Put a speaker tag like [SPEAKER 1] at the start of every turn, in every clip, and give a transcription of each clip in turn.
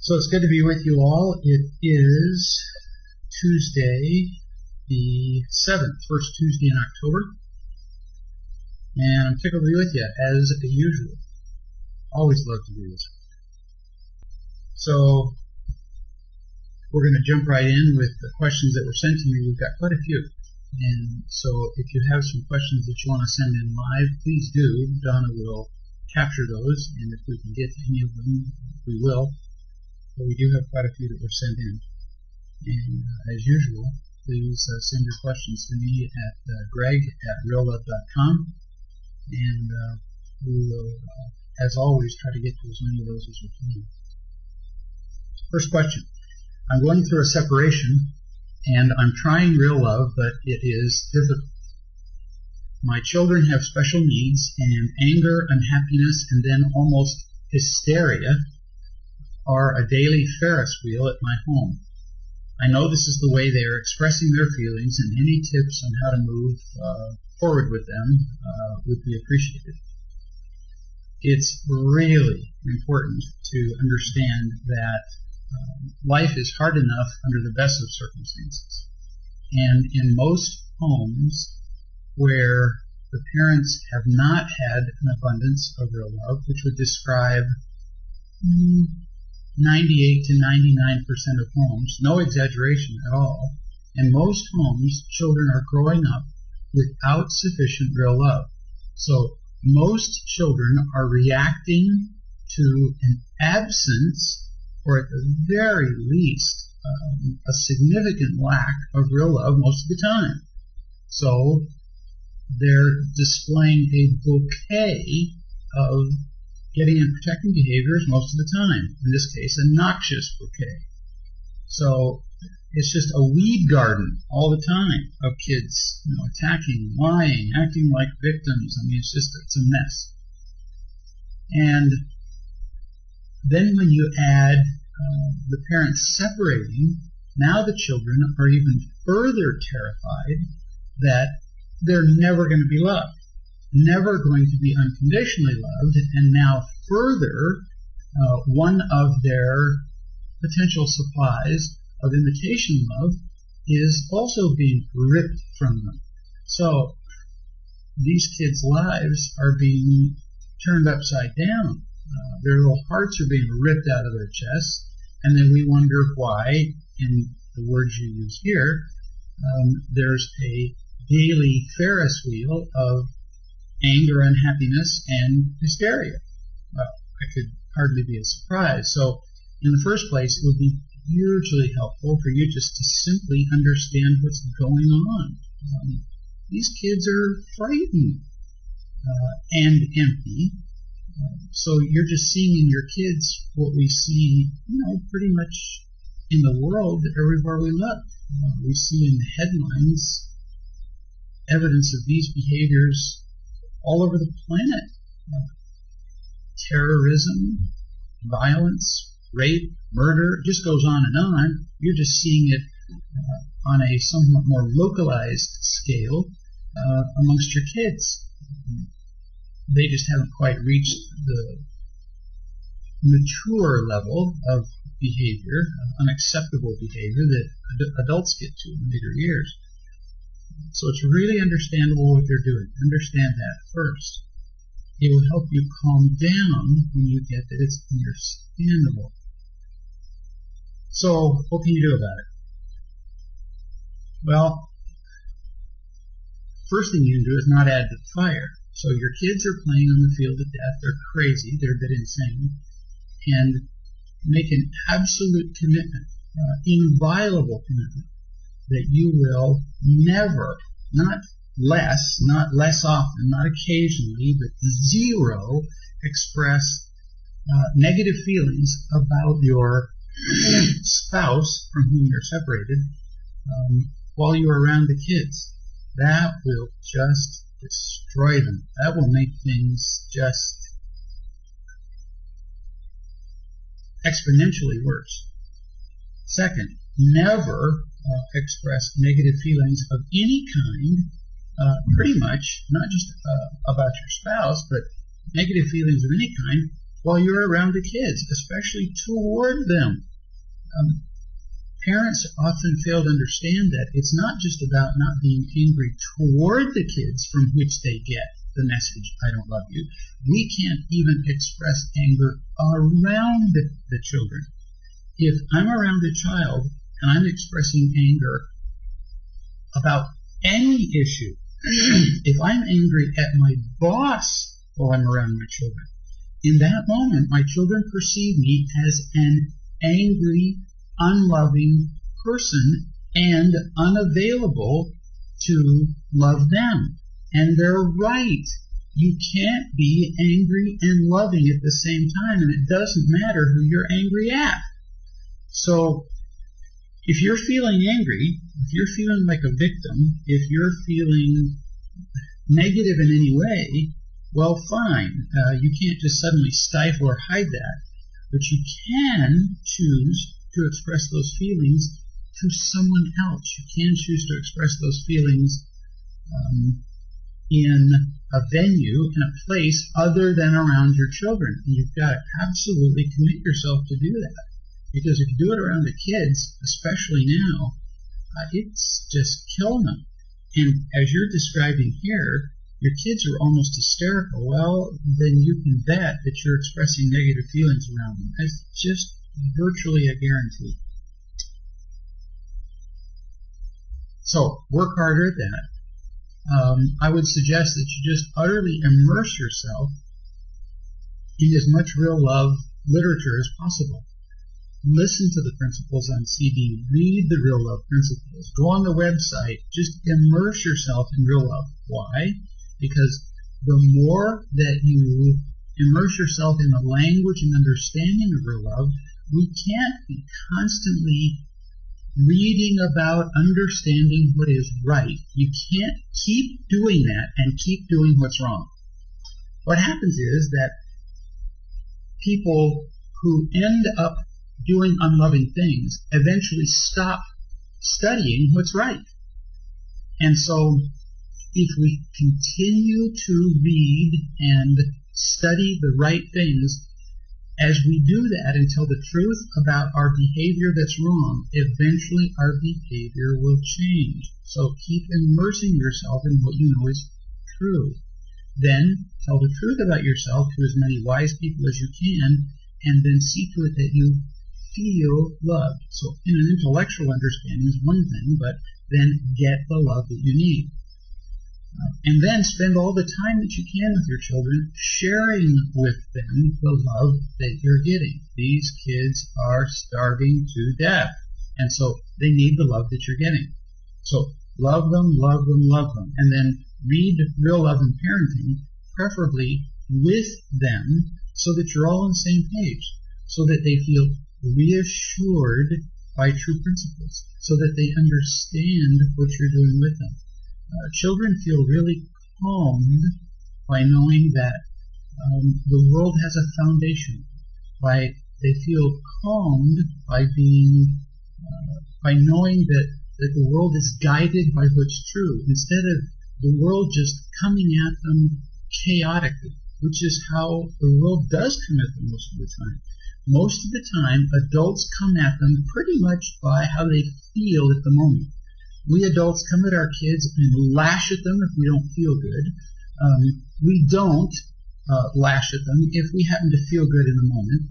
[SPEAKER 1] So it's good to be with you all. It is Tuesday, the 7th, first Tuesday in October, and I'm tickled to be with you, as usual. Always love to do this. So we're going to jump right in with the questions that were sent to me. We've got quite a few. And so if you have some questions that you want to send in live, please do. Donna will capture those, and if we can get to any of them, we will. But we do have quite a few that were sent in. And as usual, please send your questions to me at greg@reallove.com, and we will, as always, try to get to as many of those as we can. First question. I'm going through a separation, and I'm trying real love, but it is difficult. My children have special needs, and anger, unhappiness, and then almost hysteria are a daily Ferris wheel at my home. I know this is the way they are expressing their feelings, and any tips on how to move forward with them would be appreciated. It's really important to understand that life is hard enough under the best of circumstances. And in most homes where the parents have not had an abundance of real love, which would describe 98 to 99% of homes, no exaggeration at all. In most homes, children are growing up without sufficient real love. So most children are reacting to an absence, or at the very least, a significant lack of real love most of the time. So they're displaying a bouquet of getting and protecting behaviors most of the time. In this case, a noxious bouquet. So it's just a weed garden all the time of kids, attacking, lying, acting like victims. I mean, it's a mess. And then when you add the parents separating, now the children are even further terrified that they're never going to be loved, never going to be unconditionally loved, and now further, one of their potential supplies of imitation love is also being ripped from them. So these kids' lives are being turned upside down. Their little hearts are being ripped out of their chests, and then we wonder why, in the words you use here, there's a daily Ferris wheel of anger, unhappiness, and hysteria. Well, it could hardly be a surprise. So, in the first place, it would be hugely helpful for you just to simply understand what's going on. These kids are frightened and empty. So you're just seeing in your kids what we see, pretty much in the world everywhere we look. We see in the headlines evidence of these behaviors all over the planet. Terrorism, violence, rape, murder, it just goes on and on. You're just seeing it on a somewhat more localized scale amongst your kids. They just haven't quite reached the mature level of behavior, unacceptable behavior that adults get to in later years. So it's really understandable what they're doing. Understand that first. It will help you calm down when you get that it's understandable. So what can you do about it? Well, first thing you can do is not add to the fire. So your kids are playing on the field of death. They're crazy. They're a bit insane. And make an absolute commitment, inviolable commitment, that you will never, not less often, not occasionally, but zero, express negative feelings about your spouse from whom you're separated while you're around the kids. That will just destroy them. That will make things just exponentially worse. Second, never express negative feelings of any kind, pretty much, not just about your spouse, but negative feelings of any kind while you're around the kids, especially toward them. Parents often fail to understand that it's not just about not being angry toward the kids from which they get the message, I don't love you. We can't even express anger around the children. If I'm around a child and I'm expressing anger about any issue, if I'm angry at my boss while I'm around my children, in that moment my children perceive me as an angry, unloving person and unavailable to love them. And they're right. You can't be angry and loving at the same time, and it doesn't matter who you're angry at. So if you're feeling angry, if you're feeling like a victim, if you're feeling negative in any way, well, fine. You can't just suddenly stifle or hide that. But you can choose to express those feelings to someone else. You can choose to express those feelings in a venue, in a place other than around your children. And you've got to absolutely commit yourself to do that. Because if you do it around the kids, especially now, it's just killing them. And as you're describing here, your kids are almost hysterical. Well, then you can bet that you're expressing negative feelings around them. It's just virtually a guarantee. So work harder at that. I would suggest that you just utterly immerse yourself in as much real love literature as possible. Listen to the principles on CD. Read the real love principles. Go on the website. Just immerse yourself in real love. Why? Because the more that you immerse yourself in the language and understanding of real love, we can't be constantly reading about understanding what is right. You can't keep doing that and keep doing what's wrong. What happens is that people who end up doing unloving things eventually stop studying what's right. And so if we continue to read and study the right things, as we do that until the truth about our behavior that's wrong, eventually our behavior will change. So keep immersing yourself in what you know is true. Then tell the truth about yourself to as many wise people as you can, and then see to it that you feel loved. So in an intellectual understanding is one thing, but then get the love that you need. And then spend all the time that you can with your children sharing with them the love that you're getting. These kids are starving to death, and so they need the love that you're getting. So love them, love them, love them. And then read Real Love and Parenting, preferably with them, so that you're all on the same page, so that they feel reassured by true principles, so that they understand what you're doing with them. Children feel really calmed by knowing that the world has a foundation. They feel calmed by knowing that the world is guided by what's true, instead of the world just coming at them chaotically, which is how the world does come at them most of the time. Most of the time, adults come at them pretty much by how they feel at the moment. We adults come at our kids and lash at them if we don't feel good. We don't lash at them if we happen to feel good in the moment.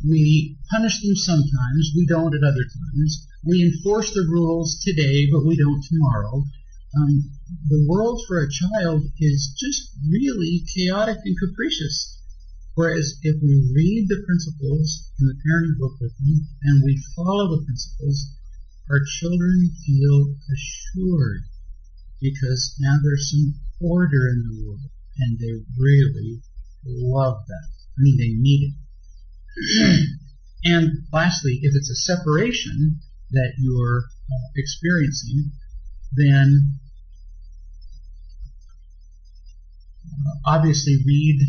[SPEAKER 1] We punish them sometimes. We don't at other times. We enforce the rules today, but we don't tomorrow. The world for a child is just really chaotic and capricious. Whereas if we read the principles in the parenting book with them and we follow the principles, our children feel assured because now there's some order in the world, and they really love that. I mean, they need it. And lastly, if it's a separation that you're experiencing, then obviously read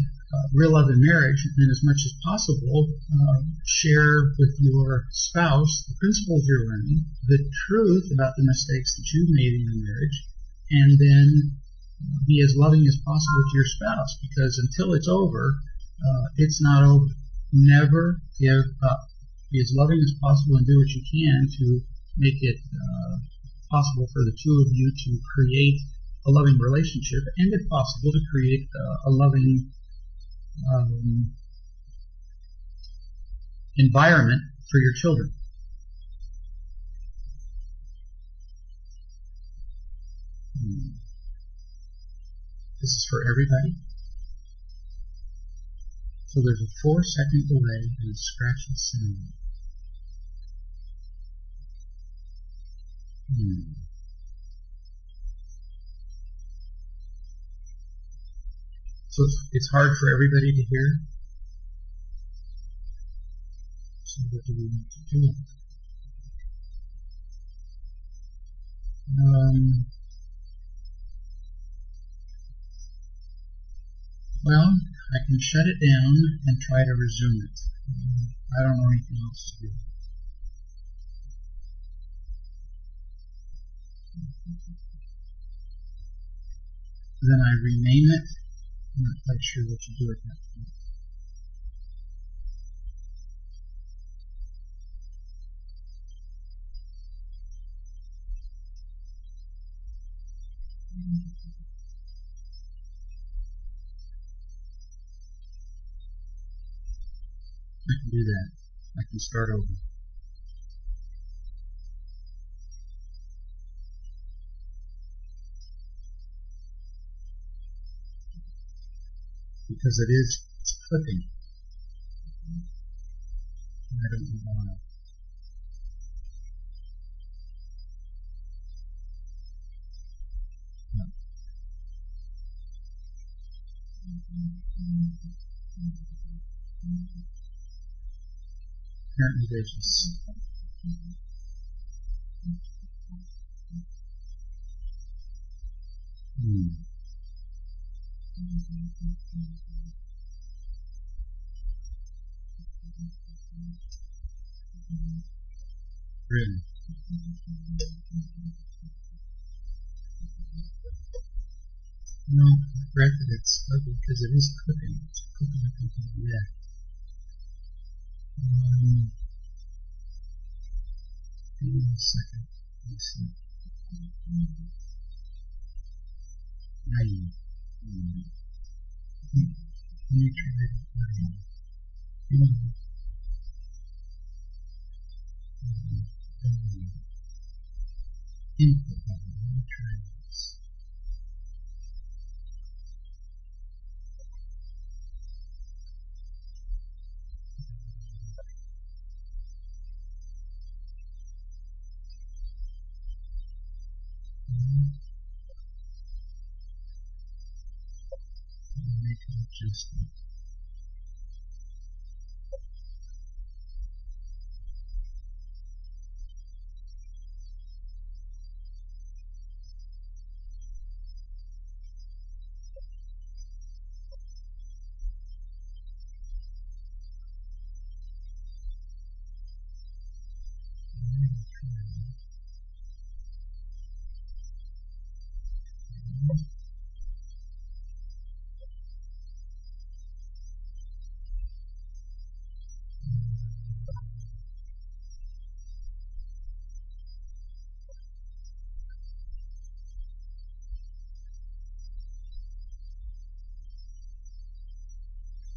[SPEAKER 1] Real Love and Marriage, and as much as possible share with your spouse the principles you're learning, the truth about the mistakes that you've made in your marriage, and then be as loving as possible to your spouse, because until it's over, it's not over. Never give up. Be as loving as possible and do what you can to make it possible for the two of you to create a loving relationship, and if possible, to create a loving environment for your children. This is for everybody. So there's a 4-second delay and a scratchy sound. So it's hard for everybody to hear. So what do we need to do? Well, I can shut it down and try to resume it. I don't know anything else to do. Then I rename it. I'm not quite sure what to do at that point. I can do that. I can start over. Because it's clipping. I don't know why. Apparently there's this. Really? No, I read that it's ugly because it is clipping. It's clipping up into the neck. Give me a second. Let me see. Rain. Let me try it. Rain. Input button. Let me try this. Make an adjustment.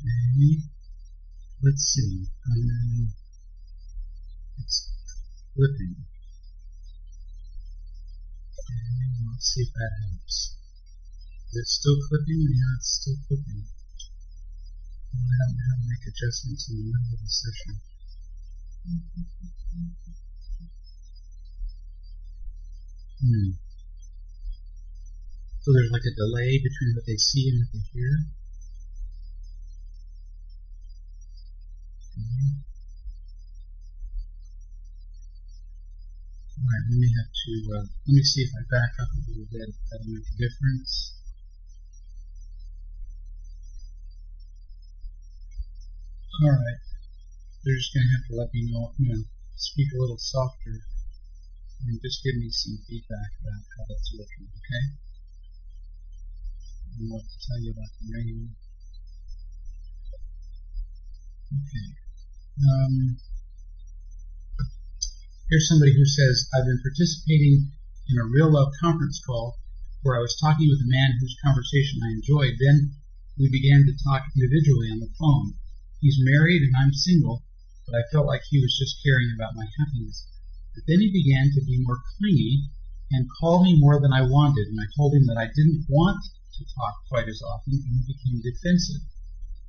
[SPEAKER 1] Okay. Let's see. It's flipping. Okay, let's see if that helps. Is it still clipping? Yeah, it's still clipping. Well, I don't know how to make adjustments in the middle of the session. So there's like a delay between what they see and what they hear. Alright, we may have to, let me see if I back up a little bit, if that'll make a difference. Alright, they're just going to have to let me know, speak a little softer, and just give me some feedback about how that's working, okay? I want to tell you about the rain. Okay. Here's somebody who says, I've been participating in a real love conference call where I was talking with a man whose conversation I enjoyed. Then we began to talk individually on the phone. He's married and I'm single, but I felt like he was just caring about my happiness. But then he began to be more clingy and call me more than I wanted, and I told him that I didn't want to talk quite as often, and he became defensive.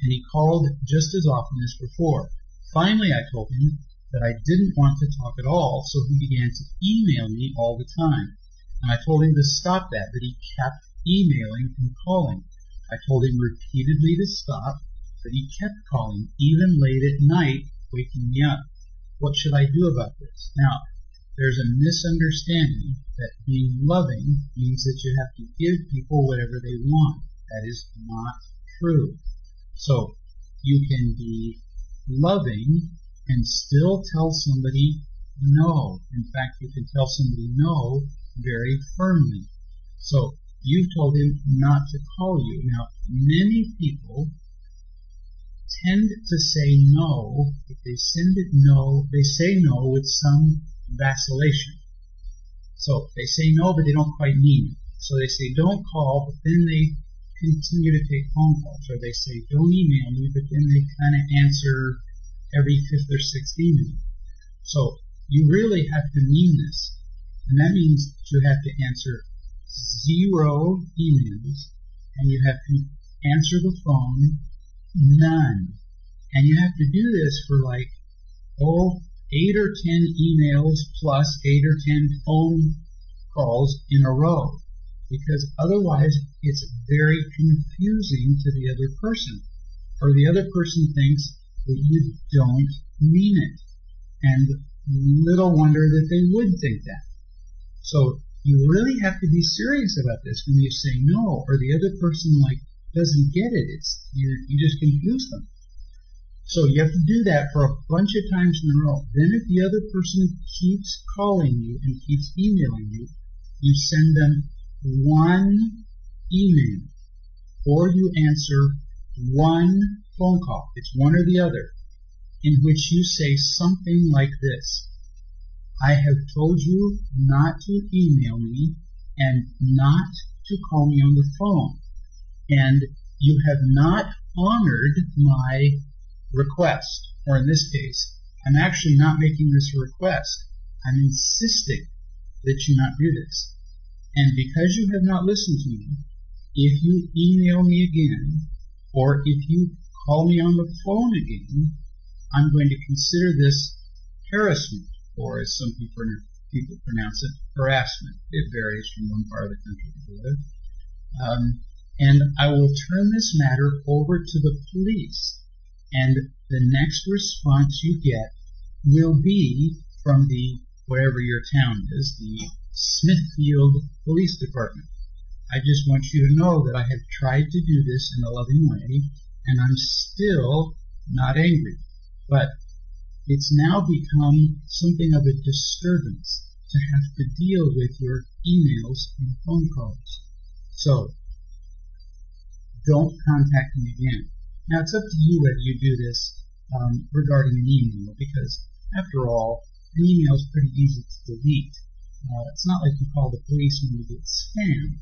[SPEAKER 1] And he called just as often as before. Finally, I told him that I didn't want to talk at all, so he began to email me all the time. And I told him to stop that, but he kept emailing and calling. I told him repeatedly to stop, but he kept calling, even late at night, waking me up. What should I do about this? Now, there's a misunderstanding that being loving means that you have to give people whatever they want. That is not true. So, you can be loving and still tell somebody no. In fact, you can tell somebody no very firmly. So, you've told him not to call you. Now, many people tend to say no, if they say no with some vacillation. So, they say no, but they don't quite mean it. So they say don't call, but then they continue to take phone calls. Or they say don't email me, but then they kind of answer every fifth or sixth email. So you really have to mean this. And that means you have to answer 0 emails, and you have to answer the phone none. And you have to do this for 8 or 10 emails plus 8 or 10 phone calls in a row. Because otherwise it's very confusing to the other person. Or the other person thinks that you don't mean it. And little wonder that they would think that. So you really have to be serious about this when you say no, or the other person doesn't get it. You just confuse them. So you have to do that for a bunch of times in a row. Then if the other person keeps calling you and keeps emailing you, you send them one email, or you answer one phone call. It's one or the other, in which you say something like this: I have told you not to email me and not to call me on the phone, and you have not honored my request. Or in this case, I'm actually not making this a request. I'm insisting that you not do this. And because you have not listened to me, if you email me again, or if you call me on the phone again, I'm going to consider this harassment, or as some people pronounce it, harassment. It varies from one part of the country to the other. And I will turn this matter over to the police. And the next response you get will be from whatever your town is, the Smithfield Police Department. I just want you to know that I have tried to do this in a loving way, and I'm still not angry. But it's now become something of a disturbance to have to deal with your emails and phone calls. So, don't contact me again. Now, it's up to you whether you do this regarding an email, because, after all, an email is pretty easy to delete. It's not like you call the police when you get spam.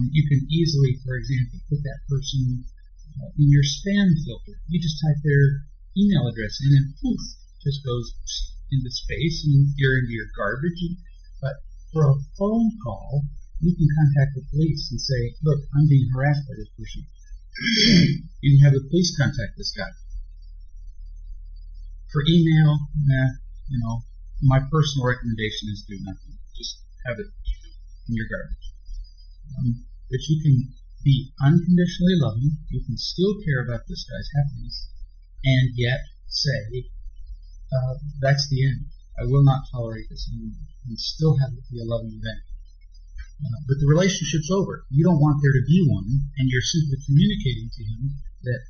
[SPEAKER 1] You can easily, for example, put that person in your spam filter. You just type their email address in, and poof, just goes into space, and you're into your garbage. But for a phone call, you can contact the police and say, look, I'm being harassed by this person. You can have the police contact this guy. For email, my personal recommendation is do nothing. Just have it in your garbage. But you can be unconditionally loving. You can still care about this guy's happiness, and yet say, that's the end. I will not tolerate this anymore. And still have it be a loving event. But the relationship's over. You don't want there to be one, and you're simply communicating to him that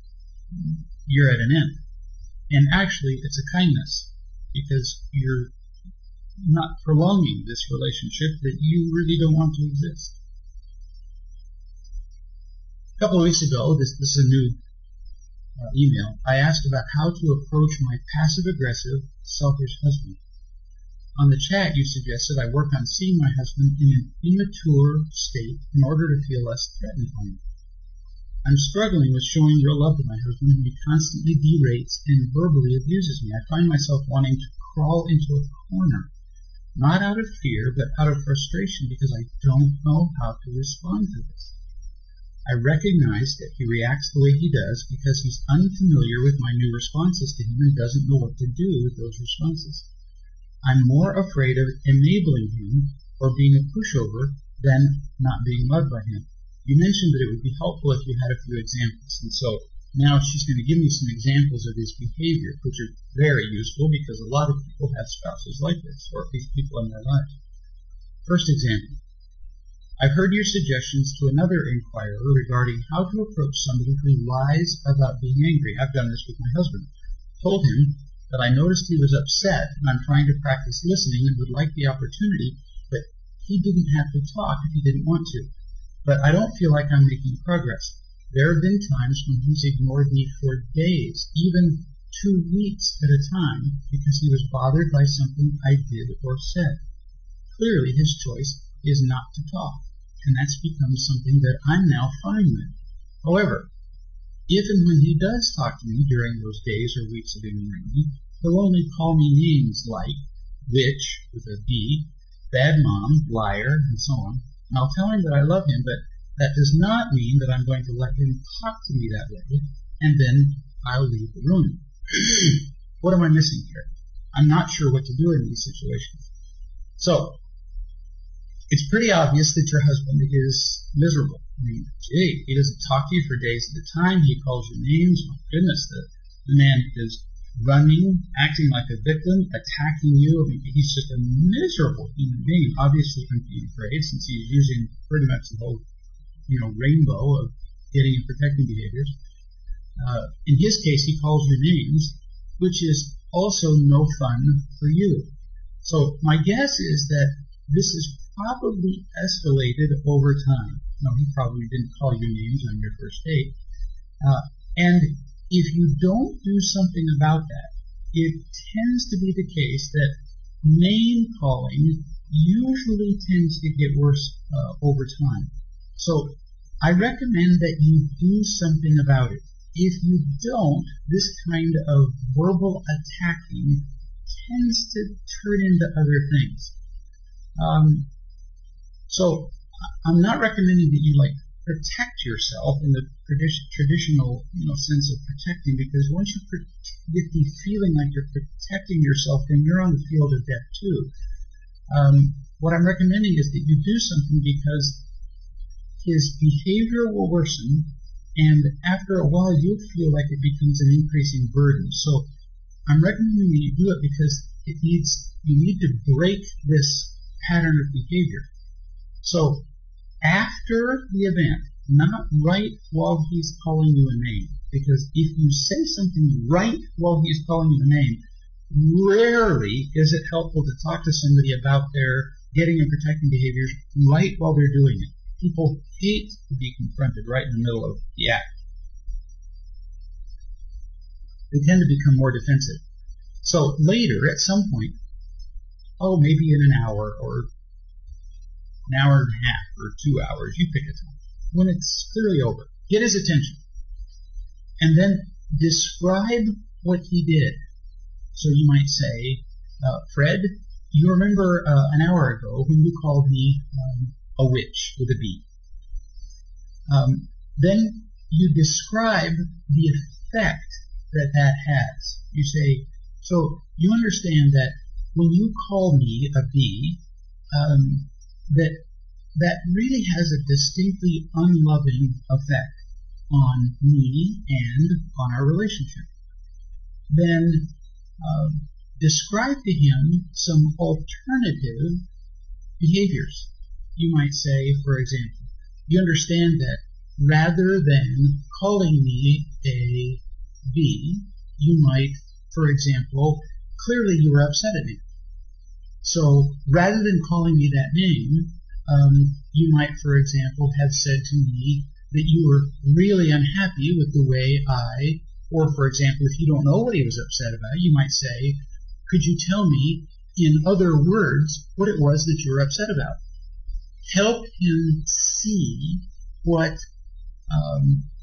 [SPEAKER 1] you're at an end. And actually, it's a kindness, because you're not prolonging this relationship that you really don't want to exist. A couple of weeks ago, this is a new email, I asked about how to approach my passive-aggressive, selfish husband. On the chat, you suggested I work on seeing my husband in an immature state in order to feel less threatened by him. I'm struggling with showing real love to my husband, and he constantly berates and verbally abuses me. I find myself wanting to crawl into a corner, not out of fear, but out of frustration because I don't know how to respond to this. I recognize that he reacts the way he does because he's unfamiliar with my new responses to him and doesn't know what to do with those responses. I'm more afraid of enabling him or being a pushover than not being loved by him. You mentioned that it would be helpful if you had a few examples, and so now she's going to give me some examples of his behavior, which are very useful because a lot of people have spouses like this, or at least people in their lives. First example. I've heard your suggestions to another inquirer regarding how to approach somebody who lies about being angry. I've done this with my husband. Told him that I noticed he was upset and I'm trying to practice listening and would like the opportunity, but he didn't have to talk if he didn't want to. But I don't feel like I'm making progress. There have been times when he's ignored me for days, even 2 weeks at a time, because he was bothered by something I did or said. Clearly his choice is not to talk, and that's become something that I'm now fine with. However, if and when he does talk to me during those days or weeks of ignoring me, he'll only call me names like witch with a B, bad mom, liar, and so on. And I'll tell him that I love him, but that does not mean that I'm going to let him talk to me that way, and then I'll leave the room. What am I missing here? I'm not sure what to do in these situations. So, it's pretty obvious that your husband is miserable. I mean, gee, he doesn't talk to you for days at a time. He calls you names. My goodness, the man is running, acting like a victim, attacking you. I mean, he's just a miserable human being. Obviously, I'm being afraid since he's using pretty much the whole, rainbow of getting and protecting behaviors. In his case, he calls you names, which is also no fun for you. So my guess is that this is probably escalated over time. No, he probably didn't call you names on your first date. And if you don't do something about that, it tends to be the case that name calling usually tends to get worse over time. So I recommend that you do something about it. If you don't, this kind of verbal attacking tends to turn into other things. So I'm not recommending that you protect yourself in the traditional sense of protecting, because once you get the feeling like you're protecting yourself, then you're on the field of death too. What I'm recommending is that you do something because his behavior will worsen, and after a while you'll feel like it becomes an increasing burden. So I'm recommending that you do it because you need to break this pattern of behavior. So after the event, not right while he's calling you a name, because if you say something right while he's calling you a name, rarely is it helpful to talk to somebody about their getting and protecting behaviors right while they're doing it. People hate to be confronted right in the middle of the act. They tend to become more defensive. So later, at some point, maybe in an hour or an hour and a half or 2 hours, you pick a time, when it's clearly over, get his attention, and then describe what he did. So you might say, Fred, you remember an hour ago when you called me a witch with a B. Then you describe the effect that has. You say, so you understand that when you call me a B, that really has a distinctly unloving effect on me and on our relationship. Then describe to him some alternative behaviors. You might say, for example, you understand that rather than calling me a B, you might, for example, clearly you were upset at me. So rather than calling me that name, you might, for example, have said to me that you were really unhappy with the way I Or, for example, if you don't know what he was upset about, you might say, could you tell me in other words what it was that you were upset about? Help him see what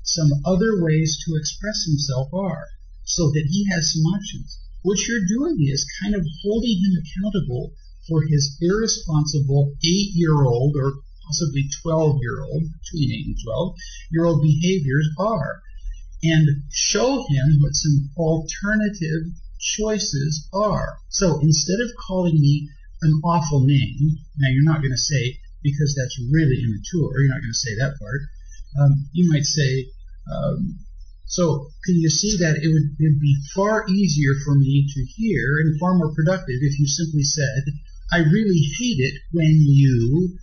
[SPEAKER 1] some other ways to express himself are, so that he has some options. What you're doing is kind of holding him accountable for his irresponsible 8-year-old or possibly 12-year-old, between 8 and 12-year-old behaviors are, and show him what some alternative choices are. So instead of calling me an awful name, now you're not going to say, because that's really immature, you're not going to say that part. You might say, so can you see that it would be far easier for me to hear and far more productive if you simply said, I really hate it when you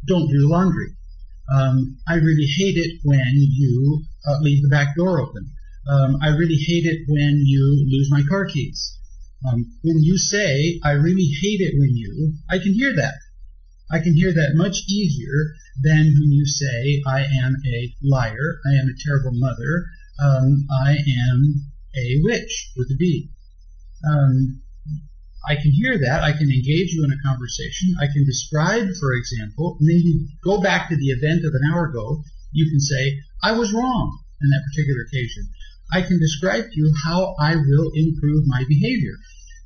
[SPEAKER 1] don't do laundry. I really hate it when you leave the back door open. I really hate it when you lose my car keys. When you say, I really hate it when you, I can hear that. I can hear that much easier than when you say, I am a liar, I am a terrible mother, I am a witch with a B. I can hear that. I can engage you in a conversation. I can describe, for example, and then you go back to the event of an hour ago. You can say, I was wrong on that particular occasion. I can describe to you how I will improve my behavior.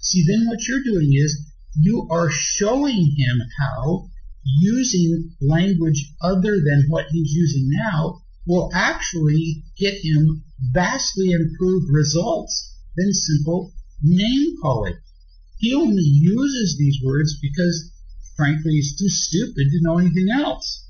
[SPEAKER 1] See, then what you're doing is you are showing him how using language other than what he's using now will actually get him vastly improved results than simple name calling. He only uses these words because, frankly, he's too stupid to know anything else.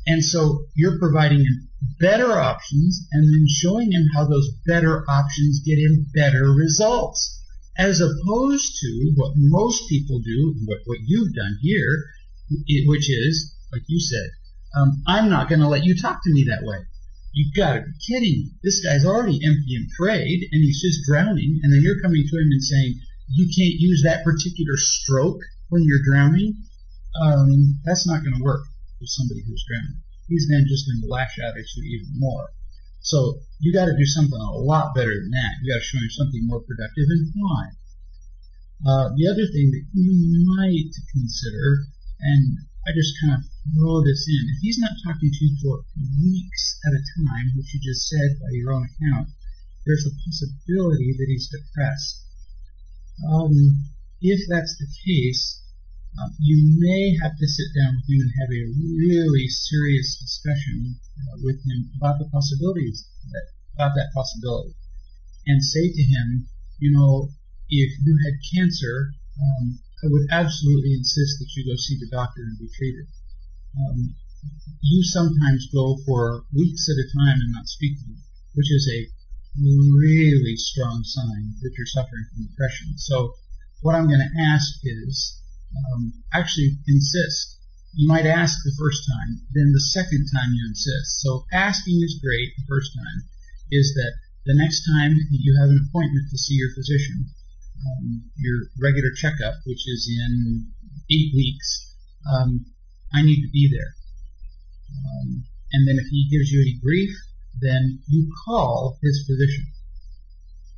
[SPEAKER 1] And so you're providing him better options and then showing him how those better options get him better results, as opposed to what most people do, what you've done here, which is, like you said, I'm not going to let you talk to me that way. You've got to be kidding me. This guy's already empty and frayed, and he's just drowning, and then you're coming to him and saying, you can't use that particular stroke when you're drowning. That's not going to work with somebody who's drowning. He's then just going to lash out at you even more. So you got to do something a lot better than that. You got to show him something more productive and why. The other thing that you might consider, and I just kind of throw this in, if he's not talking to you for weeks at a time, which you just said by your own account, there's a possibility that he's depressed. If that's the case, you may have to sit down with him and have a really serious discussion with him about the possibilities, about that possibility, and say to him, you know, if you had cancer, I would absolutely insist that you go see the doctor and be treated. You sometimes go for weeks at a time and not speak to me, which is a really strong sign that you're suffering from depression. So what I'm going to ask is actually insist. You might ask the first time, then the second time you insist. So asking is great the first time, is that the next time you have an appointment to see your physician, your regular checkup, which is in 8 weeks, I need to be there. And then if he gives you any grief, then you call his physician.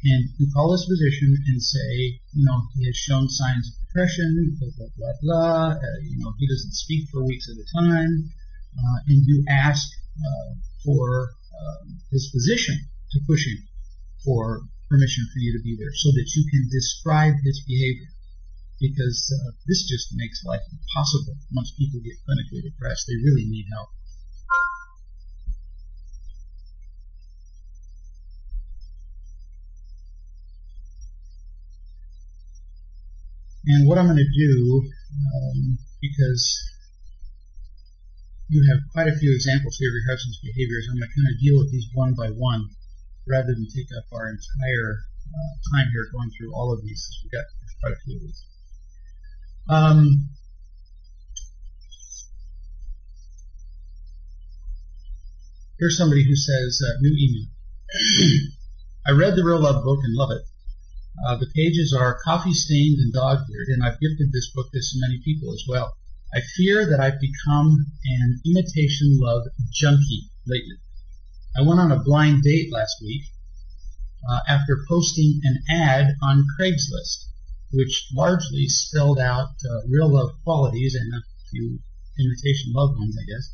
[SPEAKER 1] And you call his physician and say, you know, he has shown signs of depression, blah, blah, blah, blah. You know, he doesn't speak for weeks at a time. And you ask for his physician to push him for permission for you to be there so that you can describe his behavior. Because this just makes life impossible once people get clinically depressed. They really need help. And what I'm going to do, because you have quite a few examples here of your husband's behaviors, I'm going to kind of deal with these one by one rather than take up our entire time here going through all of these, since we've got quite a few of these. Here's somebody who says, new email. I read the Real Love book and love it. The pages are coffee-stained and dog-eared, and I've gifted this book to so many people as well. I fear that I've become an imitation love junkie lately. I went on a blind date last week after posting an ad on Craigslist, which largely spelled out real love qualities and a few imitation loved ones, I guess.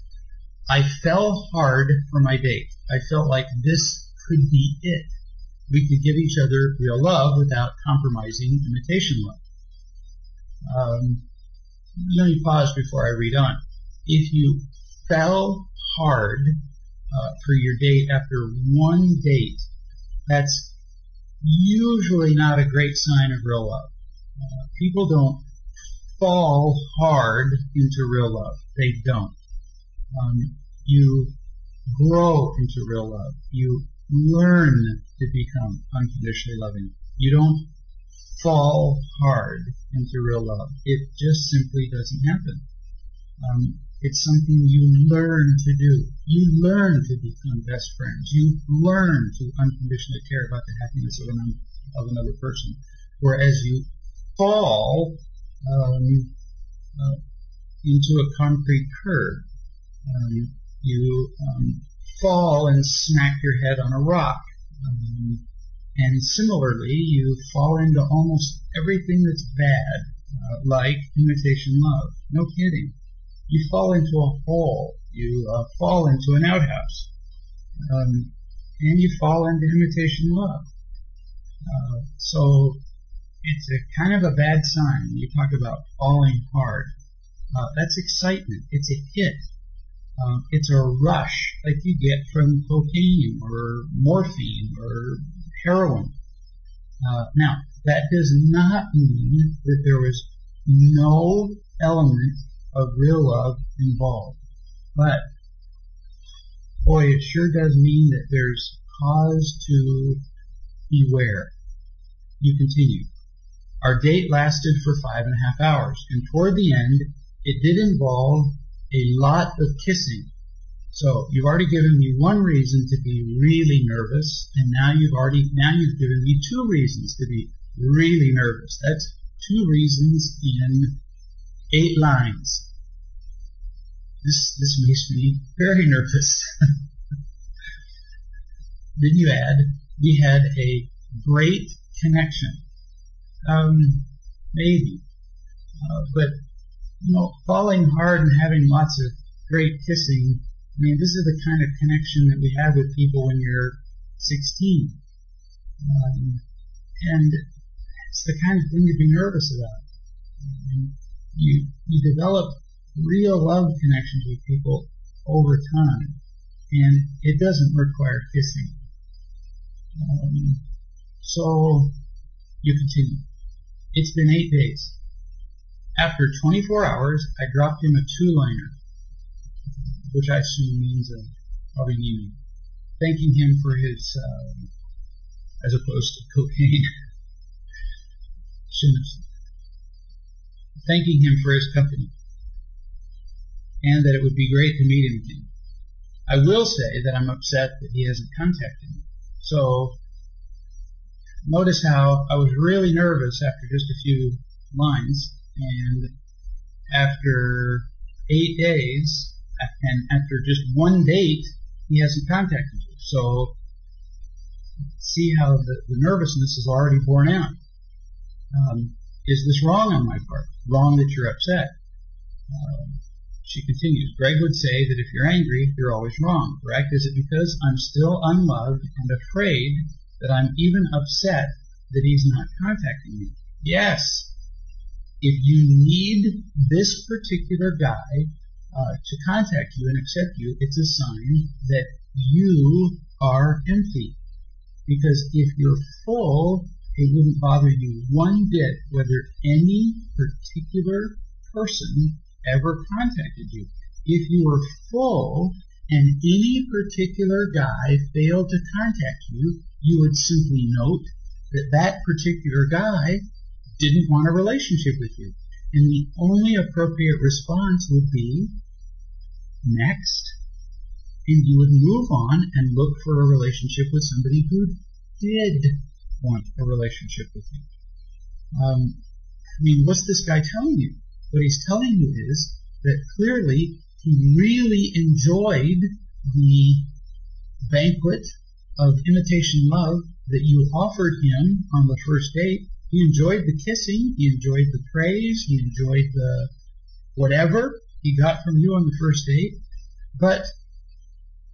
[SPEAKER 1] I fell hard for my date. I felt like this could be it. We could give each other real love without compromising imitation love. Let me pause before I read on. If you fell hard for your date after one date, that's usually not a great sign of real love. People don't fall hard into real love. They don't. You grow into real love. You learn to become unconditionally loving. You don't fall hard into real love. It just simply doesn't happen. It's something you learn to do. You learn to become best friends. You learn to unconditionally care about the happiness of another person. Whereas you fall into a concrete curb. You fall and smack your head on a rock. And similarly, you fall into almost everything that's bad, like imitation love. No kidding. You fall into a hole. You fall into an outhouse. And you fall into imitation love. So it's a kind of a bad sign. You talk about falling hard. That's excitement. It's a hit. It's a rush like you get from cocaine or morphine or heroin. Now, that does not mean that there was no element of real love involved. But, boy, it sure does mean that there's cause to beware. You continue. Our date lasted for 5.5 hours, and toward the end, it did involve a lot of kissing. So you've already given me one reason to be really nervous, and now you've given me 2 reasons to be really nervous. That's 2 reasons in 8 lines. This makes me very nervous. Then you add, we had a great connection. Maybe. But, falling hard and having lots of great kissing, this is the kind of connection that we have with people when you're 16. And it's the kind of thing to be nervous about. You develop real love connections with people over time, and it doesn't require kissing. So you continue. It's been 8 days. After 24 hours, I dropped him a 2-liner, which I assume means probably email, thanking him for his, as opposed to cocaine, thanking him for his company, and that it would be great to meet him again. I will say that I'm upset that he hasn't contacted me. So notice how I was really nervous after just a few lines, and after 8 days, and after just one date, he hasn't contacted you. So see how the nervousness is already borne out. Is this wrong on my part? Wrong that you're upset? She continues, Greg would say that if you're angry, you're always wrong, correct? Is it because I'm still unloved and afraid that I'm even upset that he's not contacting me? Yes. If you need this particular guy to contact you and accept you, it's a sign that you are empty. Because if you're full, it wouldn't bother you one bit whether any particular person ever contacted you. If you were full and any particular guy failed to contact you, you would simply note that that particular guy didn't want a relationship with you. And the only appropriate response would be, next. And you would move on and look for a relationship with somebody who did want a relationship with you. What's this guy telling you? What he's telling you is that clearly he really enjoyed the banquet of imitation love that you offered him on the first date. He enjoyed the kissing, he enjoyed the praise, he enjoyed the whatever he got from you on the first date, but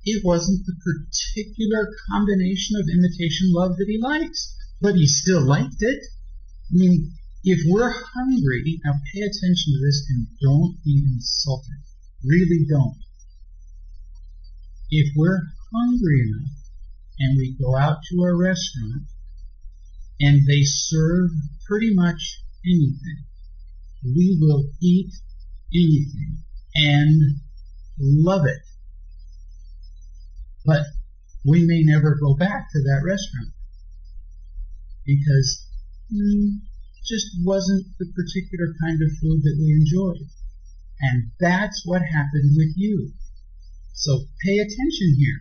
[SPEAKER 1] it wasn't the particular combination of imitation love that he likes. But he still liked it. I mean, if we're hungry, now pay attention to this and don't be insulted. Really don't. If we're hungry enough and we go out to a restaurant and they serve pretty much anything, we will eat anything and love it. But we may never go back to that restaurant because it just wasn't the particular kind of food that we enjoyed. And that's what happened with you. So pay attention here.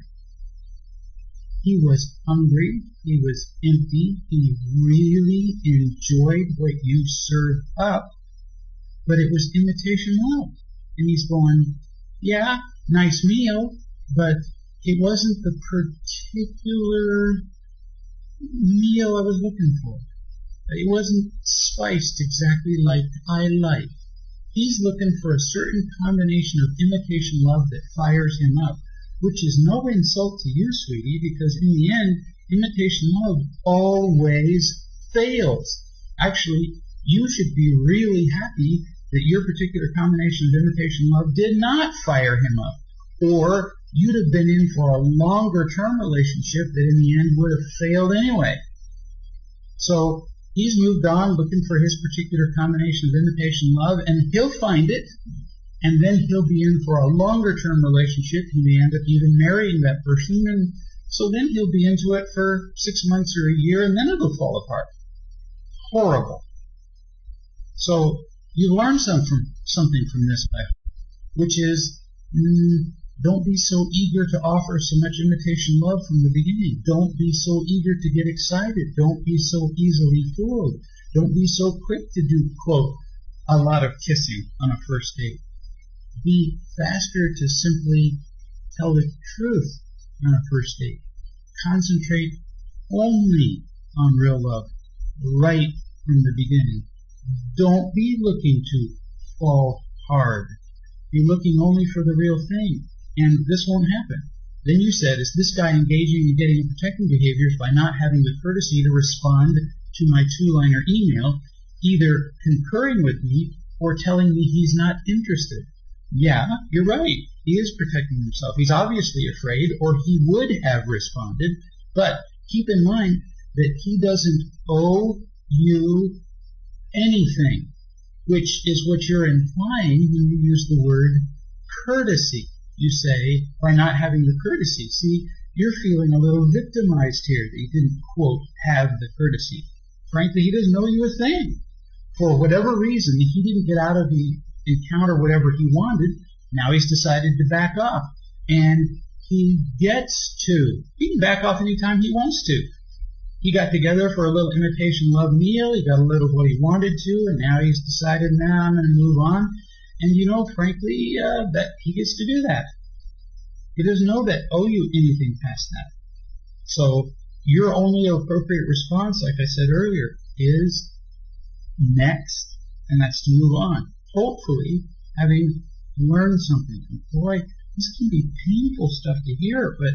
[SPEAKER 1] He was hungry, he was empty, he really enjoyed what you served up, but it was imitation love. And he's going, yeah, nice meal, but it wasn't the particular meal I was looking for. It wasn't spiced exactly like I like. He's looking for a certain combination of imitation love that fires him up, which is no insult to you, sweetie, because in the end, imitation love always fails. Actually, you should be really happy that your particular combination of imitation love did not fire him up, or you'd have been in for a longer-term relationship that in the end would have failed anyway. So he's moved on looking for his particular combination of imitation love, and he'll find it, and then he'll be in for a longer-term relationship. He may end up even marrying that person, and so then he'll be into it for 6 months or a year, and then it'll fall apart. Horrible. So you learn something from this, which is don't be so eager to offer so much imitation love from the beginning. Don't be so eager to get excited. Don't be so easily fooled. Don't be so quick to do, quote, a lot of kissing on a first date. Be faster to simply tell the truth on a first date. Concentrate only on real love right from the beginning. Don't be looking to fall hard. Be looking only for the real thing. And this won't happen. Then you said, is this guy engaging in getting in protecting behaviors by not having the courtesy to respond to my two-liner email, either concurring with me or telling me he's not interested? Yeah, you're right. He is protecting himself. He's obviously afraid, or he would have responded. But keep in mind that he doesn't owe you anything, which is what you're implying when you use the word courtesy. You say, by not having the courtesy. See, you're feeling a little victimized here that you didn't, quote, have the courtesy. Frankly, he doesn't know you a thing. For whatever reason, he didn't get out of the encounter whatever he wanted. Now he's decided to back off. And he gets to. He can back off anytime he wants to. He got together for a little imitation love meal. He got a little of what he wanted to, and now he's decided, now I'm going to move on. And you know, frankly, that he gets to do that. He doesn't know that owe you anything past that. So your only appropriate response, like I said earlier, is next, and that's to move on. Hopefully, having learned something. And boy, this can be painful stuff to hear, but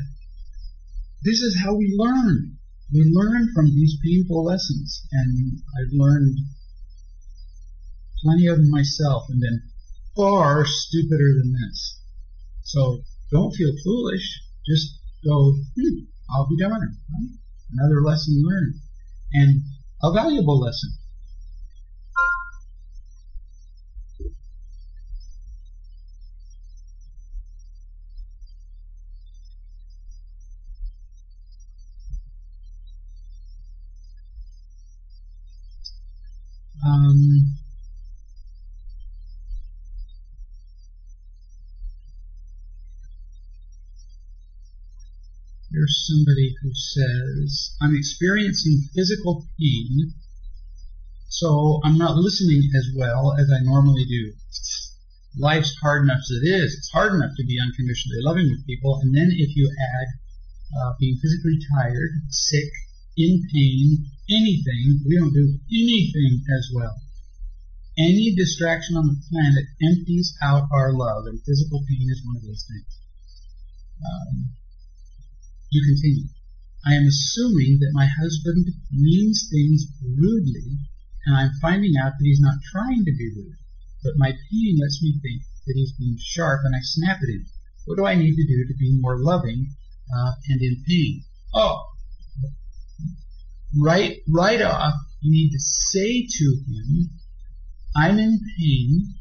[SPEAKER 1] this is how we learn. We learn from these painful lessons, and I've learned plenty of them myself, and been far stupider than this. So don't feel foolish. Just go, I'll be darned. Right? Another lesson learned, and a valuable lesson. Here's somebody who says, I'm experiencing physical pain, so I'm not listening as well as I normally do. Life's hard enough as it is. It's hard enough to be unconditionally loving with people, and then if you add being physically tired, sick, in pain, anything. We don't do anything as well. Any distraction on the planet empties out our love, and physical pain is one of those things. You continue. I am assuming that my husband means things rudely, and I'm finding out that he's not trying to be rude. But my pain lets me think that he's being sharp, and I snap at him. What do I need to do to be more loving and in pain? Oh, right off, you need to say to him, I'm in pain,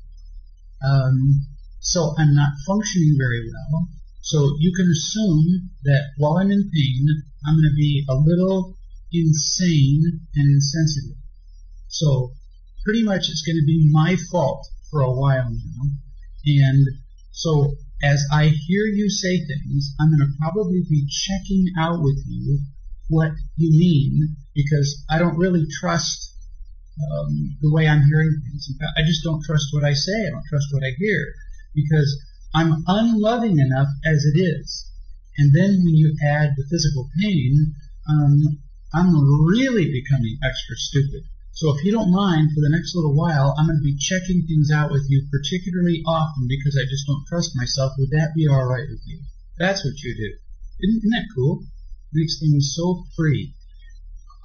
[SPEAKER 1] so I'm not functioning very well. So you can assume that while I'm in pain, I'm going to be a little insane and insensitive. So pretty much it's going to be my fault for a while now. And so as I hear you say things, I'm going to probably be checking out with you what you mean, because I don't really trust the way I'm hearing things. In fact, I just don't trust what I say. I don't trust what I hear, because I'm unloving enough as it is. And then when you add the physical pain, I'm really becoming extra stupid. So if you don't mind, for the next little while, I'm going to be checking things out with you particularly often because I just don't trust myself. Would that be all right with you? That's what you do. Isn't that cool? Makes things so free.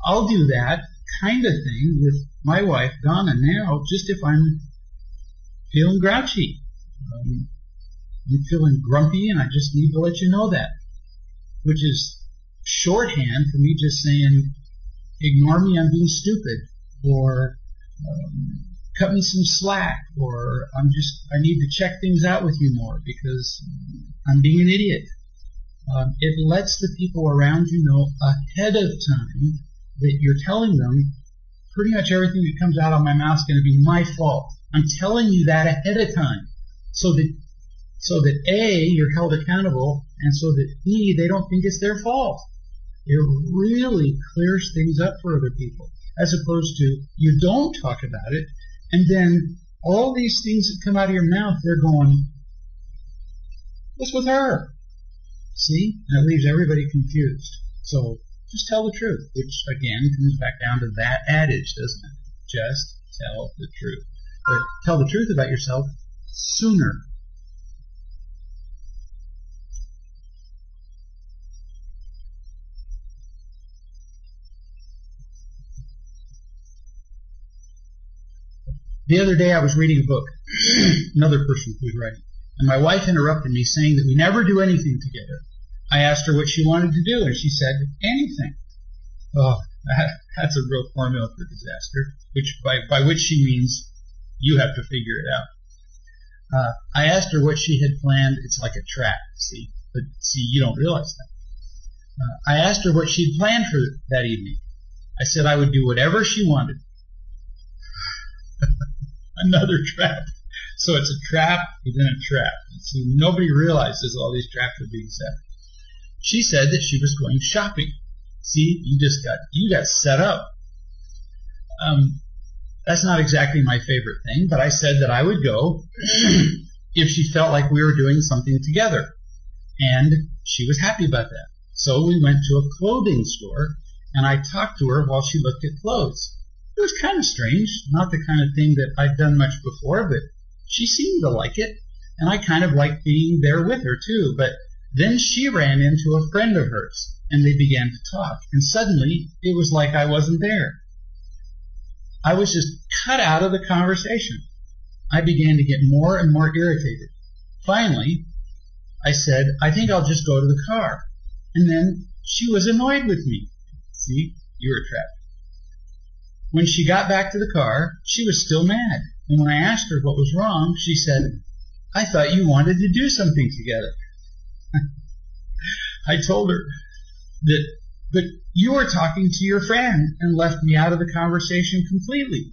[SPEAKER 1] I'll do that kind of thing with my wife, Donna, now, just if I'm feeling grouchy. I'm feeling grumpy, and I just need to let you know that, which is shorthand for me just saying, ignore me, I'm being stupid, or cut me some slack, or I need to check things out with you more because I'm being an idiot. It lets the people around you know ahead of time that you're telling them pretty much everything that comes out of my mouth is going to be my fault. I'm telling you that ahead of time so that A, you're held accountable, and so that B, they don't think it's their fault. It really clears things up for other people, as opposed to you don't talk about it, and then all these things that come out of your mouth, they're going, what's with her? See? And it leaves everybody confused. So just tell the truth, which again comes back down to that adage, doesn't it? Just tell the truth. But tell the truth about yourself sooner. The other day I was reading a book, another person who was writing, and my wife interrupted me saying that we never do anything together. I asked her what she wanted to do, and she said, anything. Oh, that's a real formula for disaster, which by which she means you have to figure it out. I asked her what she had planned. It's like a trap, see? But see, you don't realize that. I asked her what she'd planned for that evening. I said I would do whatever she wanted. Another trap. So it's a trap within a trap. See, nobody realizes all these traps are being set. She said that she was going shopping. See, you got set up. That's not exactly my favorite thing, but I said that I would go if she felt like we were doing something together. And she was happy about that. So we went to a clothing store, and I talked to her while she looked at clothes. It was kind of strange, not the kind of thing that I'd done much before, but she seemed to like it, and I kind of liked being there with her too. But then she ran into a friend of hers, and they began to talk, and suddenly it was like I wasn't there. I was just cut out of the conversation. I began to get more and more irritated. Finally, I said, I think I'll just go to the car. And then she was annoyed with me. See, you were trapped. When she got back to the car, she was still mad. And when I asked her what was wrong, she said, I thought you wanted to do something together. I told her but you were talking to your friend and left me out of the conversation completely.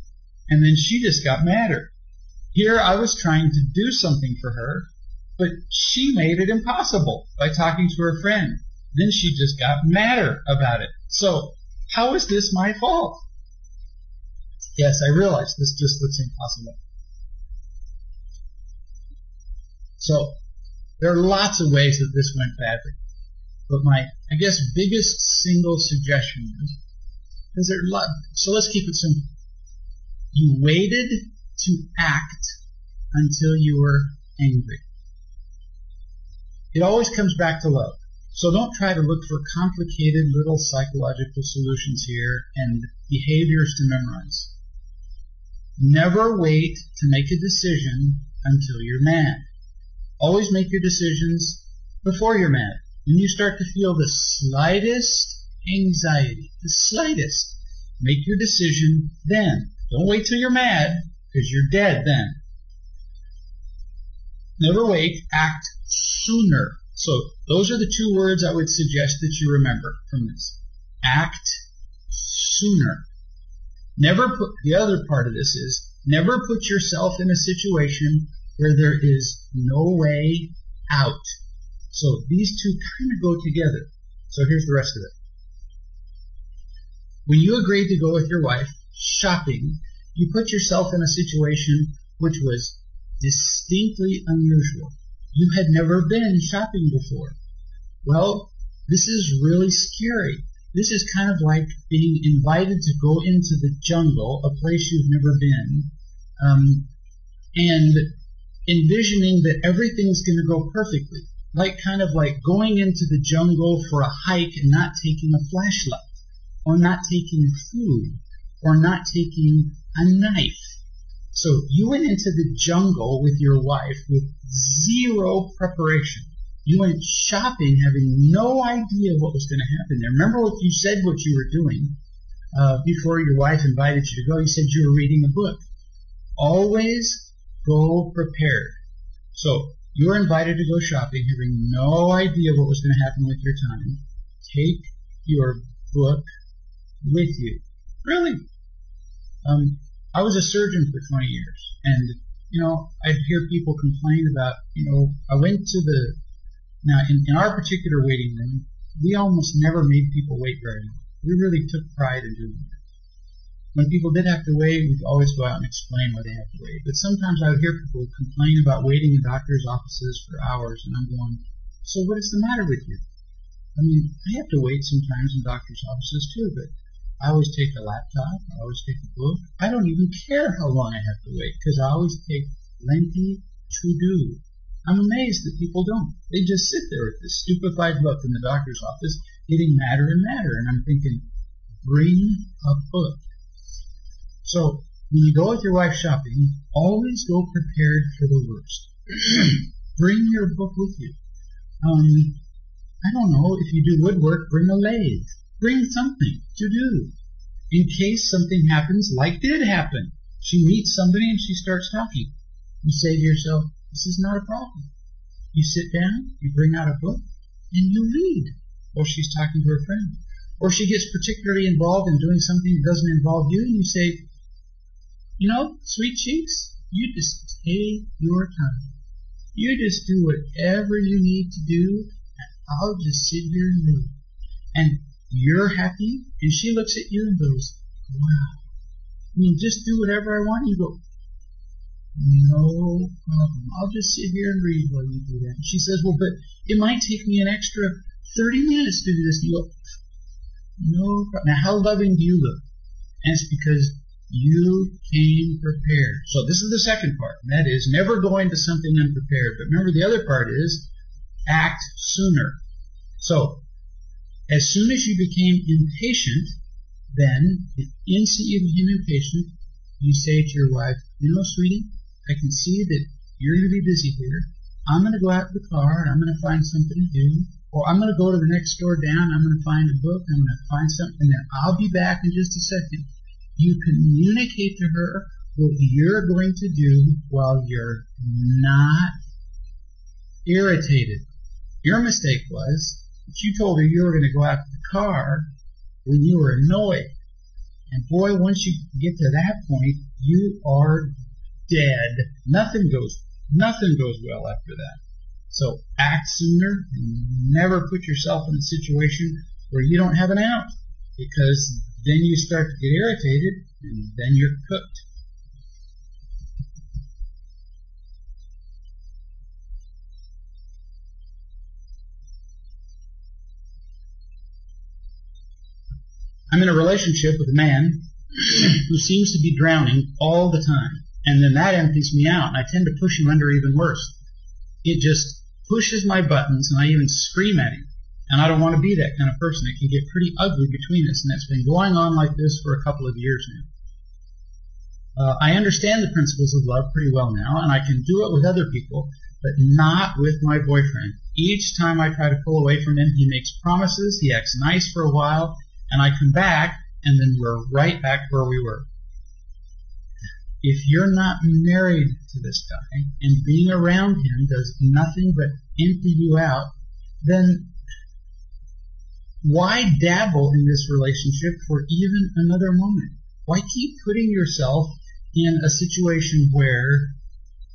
[SPEAKER 1] And then she just got madder. Here I was trying to do something for her, but she made it impossible by talking to her friend. Then she just got madder about it. So how is this my fault? Yes, I realize this just looks impossible. So there are lots of ways that this went badly. But my, I guess, biggest single suggestion is, because there are a lot, so let's keep it simple. You waited to act until you were angry. It always comes back to love. So don't try to look for complicated little psychological solutions here and behaviors to memorize. Never wait to make a decision until you're mad. Always make your decisions before you're mad. When you start to feel the slightest anxiety, the slightest, make your decision then. Don't wait till you're mad, because you're dead then. Never wait, act sooner. So those are the two words I would suggest that you remember from this. Act sooner. Never put, the other part of this is, never put yourself in a situation where there is no way out. So these two kind of go together. So here's the rest of it. When you agreed to go with your wife shopping, you put yourself in a situation which was distinctly unusual. You had never been shopping before. Well, this is really scary. This is kind of like being invited to go into the jungle, a place you've never been, and envisioning that everything's going to go perfectly. Kind of like going into the jungle for a hike and not taking a flashlight, or not taking food, or not taking a knife. So you went into the jungle with your wife with zero preparation. You went shopping having no idea what was going to happen there. Remember what you said what you were doing before your wife invited you to go? You said you were reading a book. Always go prepared. So you were invited to go shopping having no idea what was going to happen with your time. Take your book with you. Really. I was a surgeon for 20 years, and, I'd hear people complain about, I went to now in our particular waiting room, we almost never made people wait very long. We really took pride in doing that. When people did have to wait, we'd always go out and explain why they had to wait. But sometimes I would hear people complain about waiting in doctors' offices for hours, and I'm going, so what is the matter with you? I mean, I have to wait sometimes in doctors' offices too, but I always take a laptop, I always take a book. I don't even care how long I have to wait, because I always take plenty to do. I'm amazed that people don't. They just sit there with this stupefied look in the doctor's office, getting madder and madder, and I'm thinking, bring a book. So, when you go with your wife shopping, always go prepared for the worst. Bring your book with you. I don't know, if you do woodwork, bring a lathe. Bring something to do in case something happens like did happen. She meets somebody and she starts talking. You say to yourself, this is not a problem. You sit down, you bring out a book, and you read while she's talking to her friend. Or she gets particularly involved in doing something that doesn't involve you, and you say, sweet cheeks, you just take your time. You just do whatever you need to do, and I'll just sit here and read. And you're happy, and she looks at you and goes, wow. Just do whatever I want. You go, no problem. I'll just sit here and read while you do that. And she says, well, but it might take me an extra 30 minutes to do this. And you go, no problem. Now, how loving do you look? And it's because you came prepared. So this is the second part. And that is never go into something unprepared. But remember, the other part is act sooner. So as soon as you became impatient, then the instant you became impatient, you say to your wife, sweetie, I can see that you're going to be busy here. I'm going to go out to the car and I'm going to find something to do. Or I'm going to go to the next store down. I'm going to find a book. I'm going to find something there. I'll be back in just a second. You communicate to her what you're going to do while you're not irritated. Your mistake was that you told her you were going to go out to the car when you were annoyed. And boy, once you get to that point, you are dead. Nothing goes well after that. So act sooner and never put yourself in a situation where you don't have an out, because then you start to get irritated and then you're cooked. I'm in a relationship with a man who seems to be drowning all the time, and then that empties me out, and I tend to push him under even worse. It just pushes my buttons, and I even scream at him, and I don't want to be that kind of person. It can get pretty ugly between us, and it's been going on like this for a couple of years now. I understand the principles of love pretty well now, and I can do it with other people, but not with my boyfriend. Each time I try to pull away from him, he makes promises, he acts nice for a while, and I come back, and then we're right back where we were. If you're not married to this guy, and being around him does nothing but empty you out, then why dabble in this relationship for even another moment? Why keep putting yourself in a situation where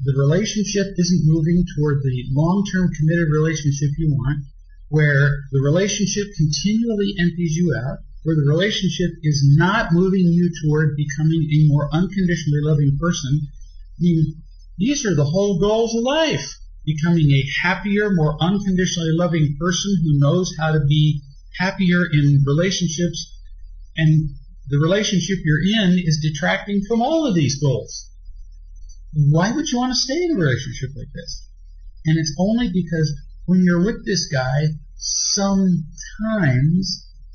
[SPEAKER 1] the relationship isn't moving toward the long-term committed relationship you want, where the relationship continually empties you out, where the relationship is not moving you toward becoming a more unconditionally loving person? I mean, these are the whole goals of life. Becoming a happier, more unconditionally loving person who knows how to be happier in relationships, and the relationship you're in is detracting from all of these goals. Why would you want to stay in a relationship like this? And it's only because when you're with this guy, sometimes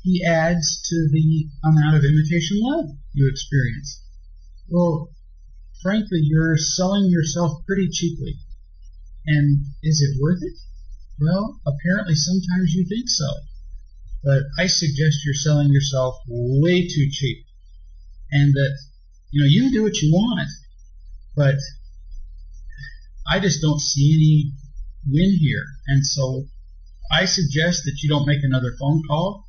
[SPEAKER 1] he adds to the amount of imitation love you experience. Well, frankly, you're selling yourself pretty cheaply. And is it worth it? Well, apparently sometimes you think so. But I suggest you're selling yourself way too cheap. And that, you can do what you want, but I just don't see any win here. And so I suggest that you don't make another phone call.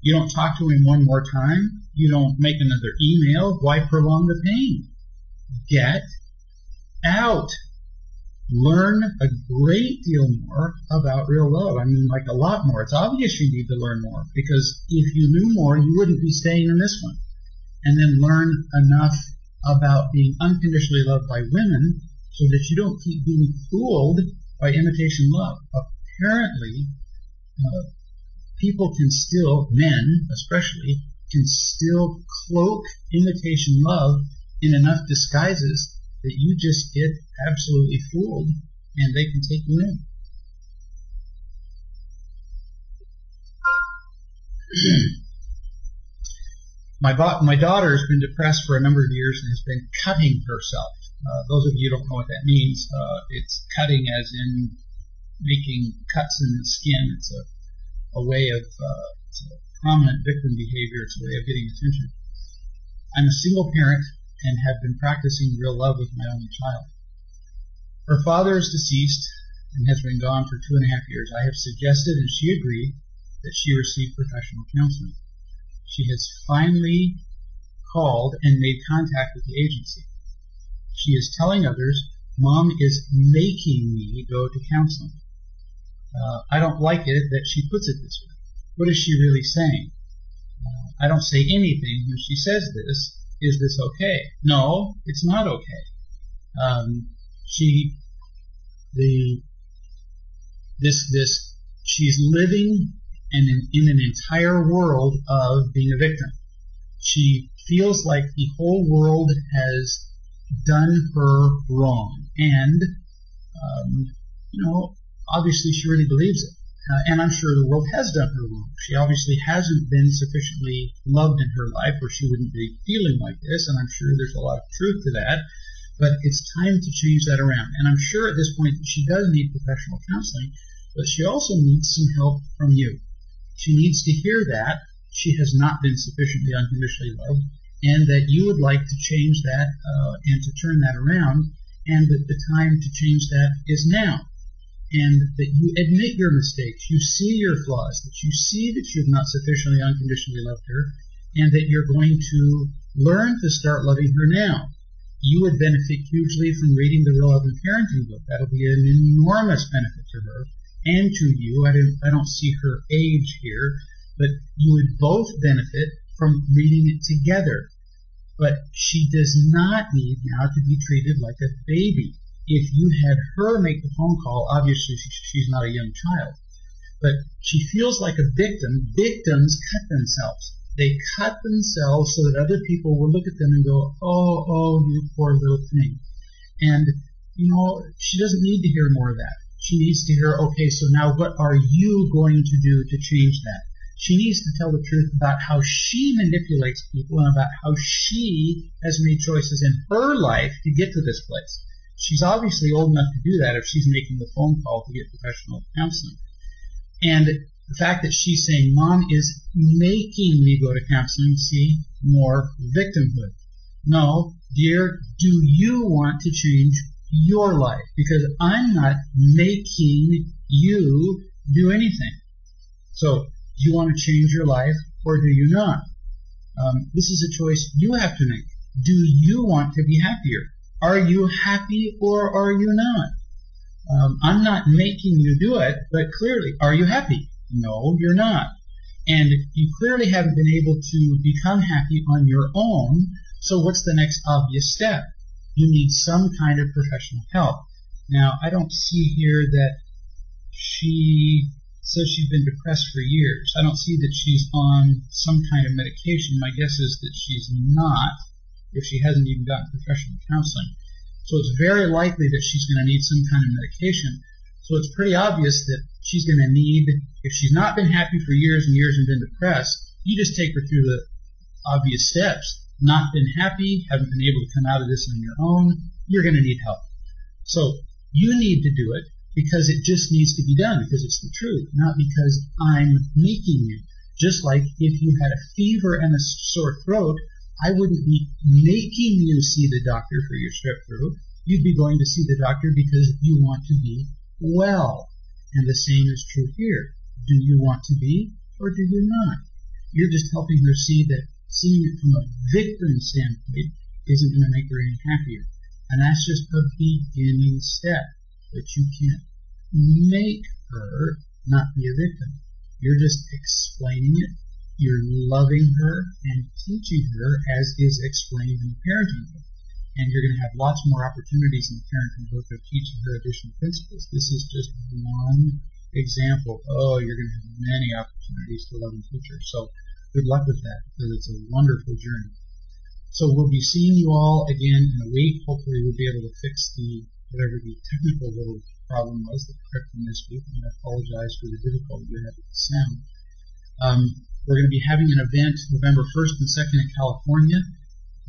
[SPEAKER 1] You don't talk to him one more time. You don't make another email. Why prolong the pain? Get out. Learn a great deal more about real love. I mean, like a lot more. It's obvious you need to learn more, because if you knew more, you wouldn't be staying in this one. And then learn enough about being unconditionally loved by women so that you don't keep being fooled by imitation love. Apparently, people can still, men especially, can still cloak imitation love in enough disguises that you just get absolutely fooled, and they can take you in. My daughter has been depressed for a number of years and has been cutting herself. Those of you who don't know what that means, it's cutting as in making cuts in the skin. It's a way of, it's a prominent victim behavior. It's a way of getting attention. I'm a single parent and have been practicing real love with my only child. Her father is deceased and has been gone for 2.5 years. I have suggested, and she agreed, that she receive professional counseling. She has finally called and made contact with the agency. She is telling others, Mom is making me go to counseling. I don't like it that she puts it this way. What is she really saying? I don't say anything when she says this. Is this okay? No, it's not okay. She's living in an entire world of being a victim. She feels like the whole world has done her wrong, and obviously she really believes it. And I'm sure the world has done her wrong. She obviously hasn't been sufficiently loved in her life where she wouldn't be feeling like this, and I'm sure there's a lot of truth to that. But it's time to change that around. And I'm sure at this point that she does need professional counseling, but she also needs some help from you. She needs to hear that she has not been sufficiently unconditionally loved, and that you would like to change that and to turn that around, and that the time to change that is now. And that you admit your mistakes, you see your flaws, that you see that you've not sufficiently unconditionally loved her, and that you're going to learn to start loving her now. You would benefit hugely from reading the Real Love and Parenting book. That'll be an enormous benefit to her and to you. I don't see her age here, but you would both benefit from reading it together. But she does not need now to be treated like a baby. If you had her make the phone call, obviously she's not a young child, but she feels like a victim. Victims cut themselves. They cut themselves so that other people will look at them and go, oh, you poor little thing. And, she doesn't need to hear more of that. She needs to hear, okay, so now what are you going to do to change that? She needs to tell the truth about how she manipulates people and about how she has made choices in her life to get to this place. She's obviously old enough to do that if she's making the phone call to get professional counseling. And the fact that she's saying, Mom is making me go to counseling, see, more victimhood. No, dear, do you want to change your life? Because I'm not making you do anything. So, do you want to change your life or do you not? This is a choice you have to make. Do you want to be happier? Are you happy or are you not? I'm not making you do it, but clearly, are you happy? No, you're not. And you clearly haven't been able to become happy on your own, so what's the next obvious step? You need some kind of professional help. Now, I don't see here that she says she's been depressed for years. I don't see that she's on some kind of medication. My guess is that she's not, if she hasn't even gotten professional counseling. So it's very likely that she's going to need some kind of medication. So it's pretty obvious that she's going to need, if she's not been happy for years and years and been depressed, you just take her through the obvious steps. Not been happy, haven't been able to come out of this on your own, you're going to need help. So you need to do it because it just needs to be done, because it's the truth, not because I'm making you. Just like if you had a fever and a sore throat, I wouldn't be making you see the doctor for your strep throat. You'd be going to see the doctor because you want to be well. And the same is true here. Do you want to be or do you not? You're just helping her see that seeing it from a victim standpoint isn't going to make her any happier. And that's just a beginning step. But you can't make her not be a victim. You're just explaining it. You're loving her and teaching her as is explained in the parenting book. And you're going to have lots more opportunities in the parenting book of teaching her additional principles. This is just one example. Oh, you're going to have many opportunities to love and teach her. So good luck with that, because it's a wonderful journey. So we'll be seeing you all again in a week. Hopefully we'll be able to fix whatever the technical little problem was that crept in this week. And I apologize for the difficulty we had with the sound. We're going to be having an event November 1st and 2nd in California.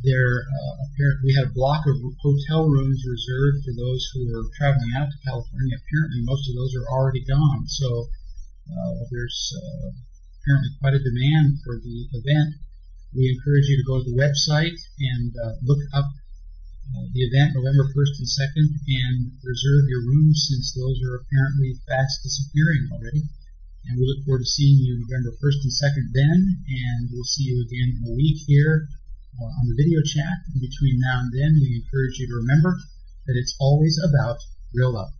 [SPEAKER 1] We had a block of hotel rooms reserved for those who are traveling out to California. Apparently most of those are already gone. So there's apparently quite a demand for the event. We encourage you to go to the website and look up the event November 1st and 2nd and reserve your rooms, since those are apparently fast disappearing already. And we look forward to seeing you November 1st and 2nd then, and we'll see you again in a week here on the video chat. And between now and then, we encourage you to remember that it's always about real love.